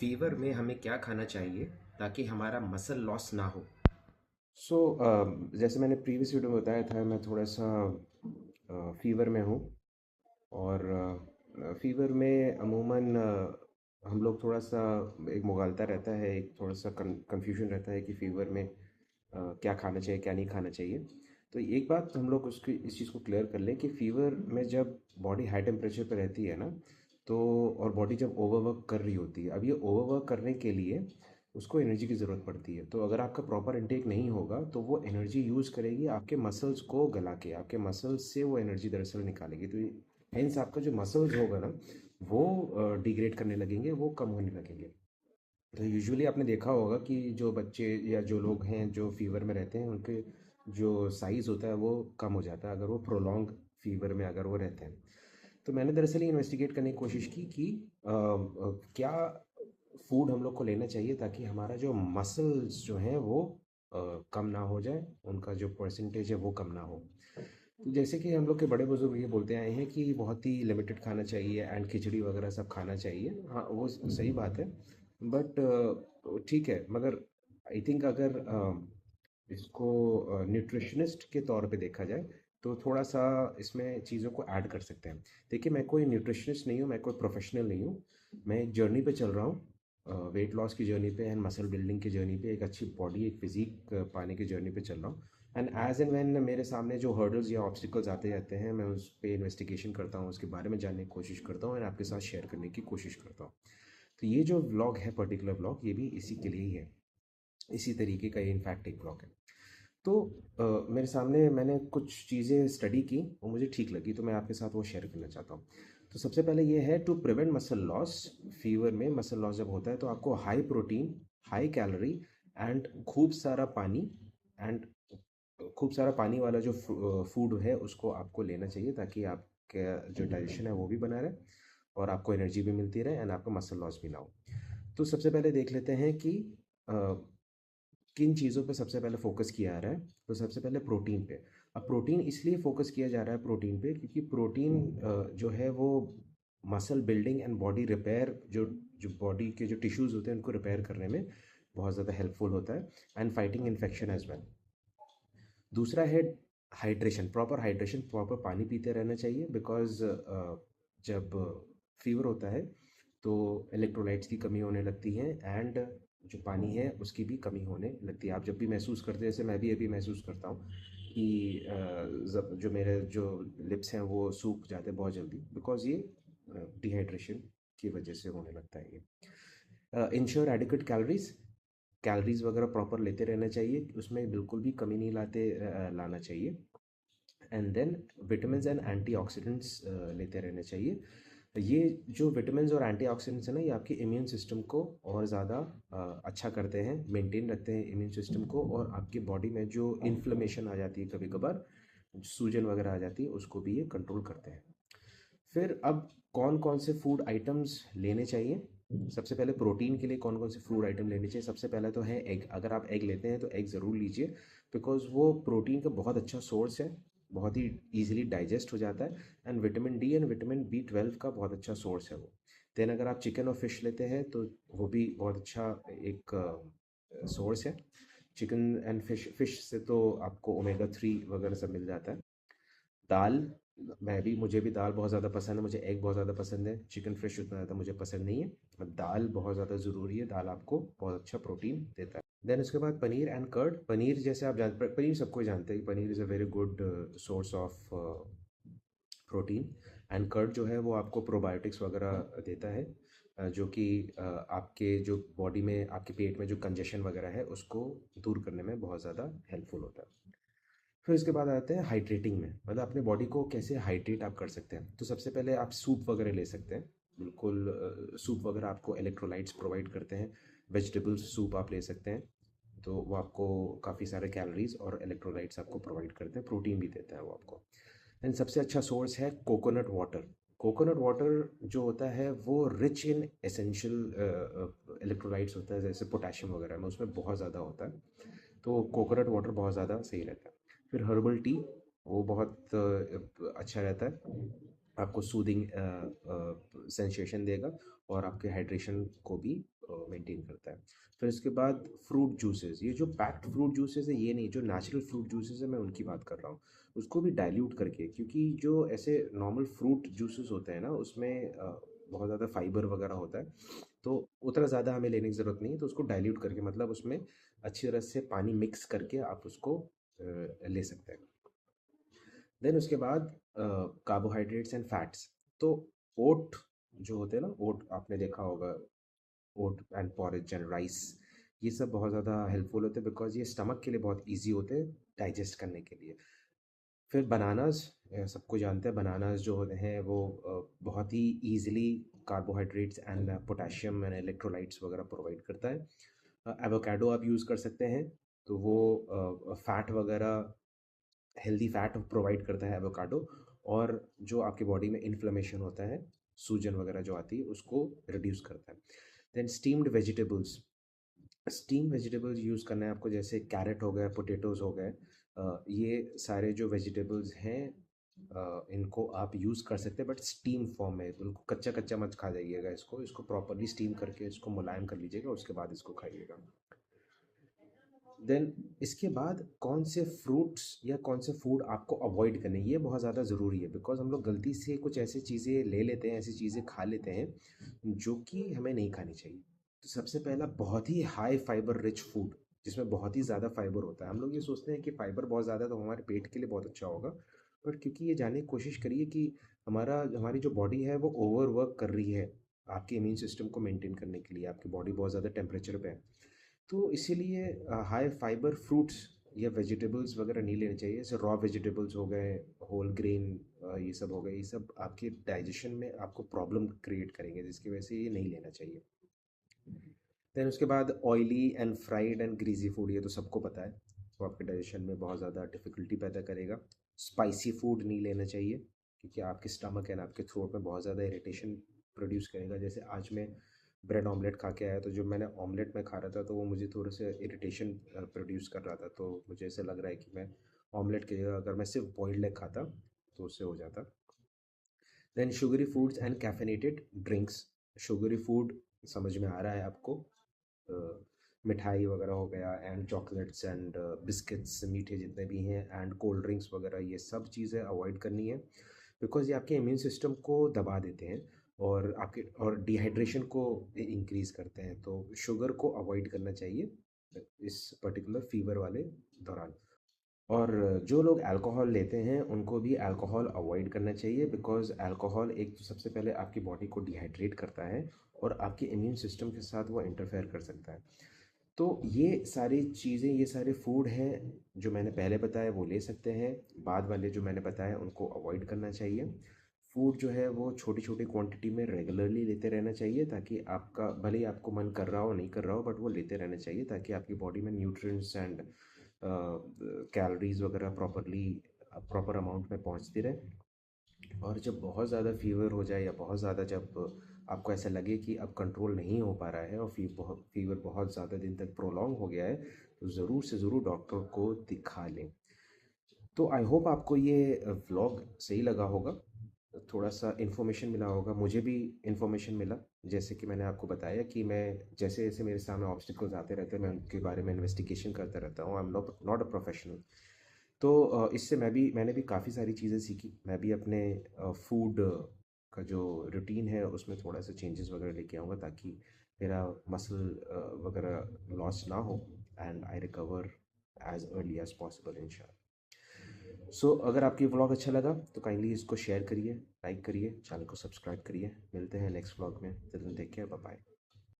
Fever में हमें क्या खाना चाहिए ताकि हमारा मसल लॉस ना हो। सो जैसे मैंने प्रीवियस वीडियो में बताया था, मैं थोड़ा सा फीवर में हूँ। और फीवर में अमूमन हम लोग थोड़ा सा एक मुगालता रहता है, एक थोड़ा सा कंफ्यूजन रहता है कि फ़ीवर में क्या खाना चाहिए क्या नहीं खाना चाहिए। तो एक बात हम लोग उसकी इस चीज़ को क्लियर कर लें कि फ़ीवर में जब बॉडी हाई टेम्परेचर पे रहती है ना, तो और बॉडी जब ओवरवर्क कर रही होती है, अब ये ओवरवर्क करने के लिए उसको एनर्जी की ज़रूरत पड़ती है। तो अगर आपका प्रॉपर इनटेक नहीं होगा तो वो एनर्जी यूज़ करेगी आपके मसल्स को गला के, आपके मसल्स से वो एनर्जी दरअसल निकालेगी। तो हेंस आपका जो मसल्स होगा ना, वो डिग्रेड करने लगेंगे, वो कम होने लगेंगे। तो यूजुअली आपने देखा होगा कि जो बच्चे या जो लोग हैं जो फीवर में रहते हैं, उनके जो साइज़ होता है वो कम हो जाता है अगर वो प्रोलॉन्ग फीवर में अगर वो रहते हैं। तो मैंने दरअसल ये इन्वेस्टिगेट करने की कोशिश की कि क्या फूड हम लोग को लेना चाहिए ताकि हमारा जो मसल्स जो हैं वो कम ना हो जाए, उनका जो परसेंटेज है वो कम ना हो। तो जैसे कि हम लोग के बड़े बुजुर्ग ये बोलते आए हैं कि बहुत ही लिमिटेड खाना चाहिए एंड खिचड़ी वगैरह सब खाना चाहिए। हाँ, वो सही बात है। बट ठीक है, मगर आई थिंक अगर इसको न्यूट्रिशनिस्ट के तौर पे देखा जाए तो थोड़ा सा इसमें चीज़ों को ऐड कर सकते हैं। देखिए, मैं कोई न्यूट्रिशनिस्ट नहीं हूँ, मैं कोई प्रोफेशनल नहीं हूँ। मैं एक जर्नी पे चल रहा हूँ, वेट लॉस की जर्नी पे एंड मसल बिल्डिंग की जर्नी पे, एक अच्छी बॉडी, एक फिजिक पाने की जर्नी पे चल रहा हूँ। एंड एज एंड व्हेन मेरे सामने जो हर्डल्स या ऑब्स्टिकल्स आते रहते हैं, मैं उस पे इन्वेस्टिगेशन करता हूँ, उसके बारे में जानने की कोशिश करता हूँ और आपके साथ शेयर करने की कोशिश करता हूँ। तो ये जो व्लॉग है, पर्टिकुलर व्लॉग, ये भी इसी के लिए ही है। इसी तरीके का ये इनफैक्ट एक व्लॉग है। तो मेरे सामने मैंने कुछ चीज़ें स्टडी की और मुझे ठीक लगी, तो मैं आपके साथ वो शेयर करना चाहता हूँ। तो सबसे पहले ये है, to prevent muscle loss. Fever में मसल लॉस जब होता है तो आपको high protein, high calorie and खूब सारा पानी एंड खूब सारा पानी वाला जो फूड है उसको आपको लेना चाहिए ताकि आपका जो डाइजेशन है वो भी बना रहे और आपको एनर्जी भी मिलती रहे एंड आपका मसल लॉस भी ना हो। तो सबसे पहले देख लेते हैं कि अ, किन चीज़ों पे सबसे पहले फोकस किया जा रहा है। तो सबसे पहले प्रोटीन पे। अब प्रोटीन इसलिए फोकस किया जा रहा है प्रोटीन पे क्योंकि प्रोटीन जो है वो muscle building and body repair, जो जो बॉडी के जो टिश्यूज़ होते हैं उनको रिपेयर करने में बहुत ज़्यादा हेल्पफुल होता है and fighting infection as well. दूसरा है हाइड्रेशन, प्रॉपर हाइड्रेशन, प्रॉपर पानी पीते रहना चाहिए बिकॉज जब फीवर होता है तो इलेक्ट्रोलाइट्स की कमी होने लगती है एंड जो पानी है उसकी भी कमी होने लगती है। आप जब भी महसूस करते हैं, जैसे मैं भी अभी महसूस करता हूँ कि जो मेरे जो लिप्स हैं वो सूख जाते हैं बहुत जल्दी, बिकॉज ये डिहाइड्रेशन की वजह से होने लगता है ये। इंश्योर एडिक्वेट कैलोरीज, कैलोरीज वगैरह प्रॉपर लेते रहना चाहिए, उसमें बिल्कुल भी कमी नहीं लाना चाहिए। And then vitamin and antioxidants लेते रहना चाहिए। ये जो विटामिन और एंटीऑक्सीडेंट्स है ना, ये आपके इम्यून सिस्टम को और ज़्यादा अच्छा करते हैं, मेंटेन रखते हैं इम्यून सिस्टम को, और आपकी बॉडी में जो इन्फ्लेमेशन आ जाती है कभी कभार, सूजन वगैरह आ जाती है, उसको भी ये कंट्रोल करते हैं। फिर अब कौन कौन से फूड आइटम्स लेने चाहिए। सबसे पहले प्रोटीन के लिए कौन कौन से फूड आइटम लेने चाहिए, सबसे पहला तो है एग। अगर आप एग लेते हैं तो एग ज़रूर लीजिए, बिकॉज वो प्रोटीन का बहुत अच्छा सोर्स है, बहुत ही ईजिली डाइजेस्ट हो जाता है and vitamin D and vitamin B12 का बहुत अच्छा सोर्स है वो। देन अगर आप चिकन और फिश लेते हैं तो वो भी बहुत अच्छा एक सोर्स है। चिकन एंड फिश से तो आपको ओमेगा 3 वगैरह सब मिल जाता है। दाल, मुझे भी दाल बहुत ज़्यादा पसंद है, मुझे एग बहुत ज़्यादा पसंद है, चिकन फिश उतना ज़्यादा मुझे पसंद नहीं है। पर दाल बहुत ज़्यादा ज़रूरी है, दाल आपको बहुत अच्छा प्रोटीन देता है। देन उसके बाद पनीर एंड कर्ड। पनीर जैसे आप जानते, पनीर सबको ही जानते हैं, paneer is a very good source of protein. And curd जो है वो आपको प्रोबायोटिक्स वगैरह देता है, जो कि आपके जो बॉडी में, आपके पेट में जो कंजेशन वगैरह है उसको दूर करने में बहुत ज़्यादा हेल्पफुल होता है। फिर इसके बाद आते हैं हाइड्रेटिंग में, मतलब अपने बॉडी को कैसे हाइड्रेट आप कर सकते हैं। तो सबसे पहले आप सूप वगैरह ले सकते हैं, बिल्कुल सूप वगैरह आपको इलेक्ट्रोलाइट्स प्रोवाइड करते हैं। वेजिटेबल सूप आप ले सकते हैं, तो वो आपको काफ़ी सारे कैलोरीज और इलेक्ट्रोलाइट्स आपको प्रोवाइड करते हैं, प्रोटीन भी देता है वो आपको। एंड सबसे अच्छा सोर्स है कोकोनट वाटर। कोकोनट वाटर जो होता है वो रिच इन एसेंशियल इलेक्ट्रोलाइट्स होता है, जैसे पोटेशियम वगैरह में उसमें बहुत ज़्यादा होता है। तो कोकोनट वाटर बहुत ज़्यादा सही रहता है। फिर हर्बल टी, वो बहुत अच्छा रहता है, आपको सूदिंग सेंसेशन देगा और आपके हाइड्रेशन को भी मेंटेन करता है। फिर इसके बाद फ्रूट जूसेस, ये जो पैक्ड फ्रूट जूसेस है ये नहीं, जो नेचुरल फ्रूट जूसेस है मैं उनकी बात कर रहा हूँ, उसको भी डाइल्यूट करके, क्योंकि जो ऐसे नॉर्मल फ्रूट जूसेस होते हैं ना उसमें बहुत ज़्यादा फाइबर वगैरह होता है, तो उतना ज़्यादा हमें लेने की ज़रूरत नहीं है, तो उसको डाइल्यूट करके मतलब उसमें अच्छी तरह से पानी मिक्स करके आप उसको ले सकते हैं। देन उसके बाद कार्बोहाइड्रेट्स एंड फैट्स, तो ओट जो होते हैं ना, ओट आपने देखा होगा, ओट एंड पॉरेज एंड राइस, ये सब बहुत ज़्यादा हेल्पफुल होते हैं बिकॉज ये स्टमक के लिए बहुत इजी होते हैं डाइजेस्ट करने के लिए। फिर बनानास, सबको जानते हैं बनानास जो होते हैं वो बहुत ही easily carbohydrates and potassium and electrolytes वगैरह प्रोवाइड करता है। एवोकाडो आप यूज़ कर सकते हैं, तो वो फैट वगैरह, हेल्दी फैट प्रोवाइड करता है एवोकाडो, और जो आपकी बॉडी में इन्फ्लेमेशन होता है, सूजन वगैरह जो आती है, उसको रिड्यूस करता है। Then steamed vegetables, steam vegetables use करना है आपको, जैसे कैरेट हो गया, पोटैटोज़ हो गए, ये सारे जो वेजिटेबल्स हैं इनको आप यूज़ कर सकते हैं बट स्टीम फॉर्म में, उनको कच्चा कच्चा मत खा जाइएगा, इसको इसको प्रॉपरली स्टीम करके इसको मुलायम कर लीजिएगा, उसके बाद इसको खाइएगा। देन इसके बाद कौन से फ्रूट्स या कौन से फूड आपको अवॉइड करने, ये बहुत ज़्यादा ज़रूरी है बिकॉज हम लोग गलती से कुछ ऐसी चीज़ें ले लेते हैं, ऐसी चीज़ें खा लेते हैं जो कि हमें नहीं खानी चाहिए। तो सबसे पहला, बहुत ही हाई फाइबर रिच फूड जिसमें बहुत ही ज़्यादा फाइबर होता है। हम लोग ये सोचते हैं कि फाइबर बहुत ज़्यादा है तो हमारे पेट के लिए बहुत अच्छा होगा, बट क्योंकि ये जानने की कोशिश करिए कि हमारी जो बॉडी है वो ओवर वर्क कर रही है आपके इम्यून सिस्टम को मेंटेन करने के लिए, आपकी बॉडी बहुत ज़्यादा टेम्परेचर पे है, तो इसीलिए हाई फाइबर फ्रूट्स या वेजिटेबल्स वगैरह नहीं लेने चाहिए, जैसे रॉ वेजिटेबल्स हो गए, होल ग्रेन, ये सब हो गए, ये सब आपके डाइजेशन में आपको प्रॉब्लम क्रिएट करेंगे, जिसकी वजह से ये नहीं लेना चाहिए। देन उसके बाद oily and fried and greasy food, ये तो सबको पता है, तो आपके डाइजेशन में बहुत ज़्यादा डिफ़िकल्टी पैदा करेगा। स्पाइसी फूड नहीं लेना चाहिए क्योंकि आपके स्टमक एंड आपके थ्रोट में बहुत ज़्यादा इरिटेशन प्रोड्यूस करेगा। जैसे आज मैं ब्रेड ऑमलेट खा के आया, तो जब मैंने ऑमलेट में खा रहा था तो वो मुझे थोड़ा सा इरिटेशन प्रोड्यूस कर रहा था, तो मुझे ऐसा लग रहा है कि मैं ऑमलेट की जगह अगर मैं सिर्फ बॉइल्ड एग खाता तो उससे हो जाता। Then sugary foods and caffeinated drinks, sugary food समझ में आ रहा है आपको, मिठाई वगैरह हो गया एंड चॉकलेट्स एंड बिस्किट्स, मीठे जितने भी हैं, एंड कोल्ड ड्रिंक्स वगैरह, ये सब चीज़ें अवॉइड करनी है बिकॉज ये आपके इम्यून सिस्टम को दबा देते हैं और आपके और डिहाइड्रेशन को इंक्रीज़ करते हैं, तो शुगर को अवॉइड करना चाहिए इस पर्टिकुलर फीवर वाले दौरान। और जो लोग अल्कोहल लेते हैं उनको भी अल्कोहल अवॉइड करना चाहिए बिकॉज़ अल्कोहल एक तो सबसे पहले आपकी बॉडी को डिहाइड्रेट करता है और आपके इम्यून सिस्टम के साथ वो इंटरफेयर कर सकता है। तो ये सारी चीज़ें, ये सारे फूड हैं जो मैंने पहले बताया वो ले सकते हैं, बाद वाले जो मैंने बताया उनको अवॉइड करना चाहिए। फूड जो है वो छोटी छोटी क्वांटिटी में रेगुलरली लेते रहना चाहिए ताकि आपका, भले ही आपको मन कर रहा हो नहीं कर रहा हो, बट वो लेते रहना चाहिए ताकि आपकी बॉडी में न्यूट्रिएंट्स एंड कैलोरीज वगैरह प्रॉपर अमाउंट में पहुंचती रहे। और जब बहुत ज़्यादा फीवर हो जाए या बहुत ज़्यादा जब आपको ऐसा लगे कि अब कंट्रोल नहीं हो पा रहा है और फीवर बहुत ज़्यादा दिन तक प्रोलॉन्ग हो गया है, तो ज़रूर से ज़रूर डॉक्टर को दिखा लें। तो आई होप आपको ये व्लॉग सही लगा होगा, थोड़ा सा इन्फॉर्मेशन मिला होगा, मुझे भी इन्फॉर्मेशन मिला। जैसे कि मैंने आपको बताया कि मैं जैसे जैसे मेरे सामने ऑब्स्टिकल्स आते रहते हैं मैं उनके बारे में इन्वेस्टिगेशन करता रहता हूँ। I am not a professional. तो इससे मैंने भी काफ़ी सारी चीज़ें सीखी। मैं भी अपने फूड का जो रूटीन है उसमें थोड़ा सा चेंजेस वगैरह लेके आऊँगा ताकि मेरा मसल वगैरह लॉस ना हो and I recover as early as possible इंशाल्लाह। सो अगर आपको ये व्लॉग अच्छा लगा तो काइंडली इसको शेयर करिए, लाइक करिए, चैनल को सब्सक्राइब करिए। मिलते हैं नेक्स्ट व्लॉग में, till then take care, bye bye.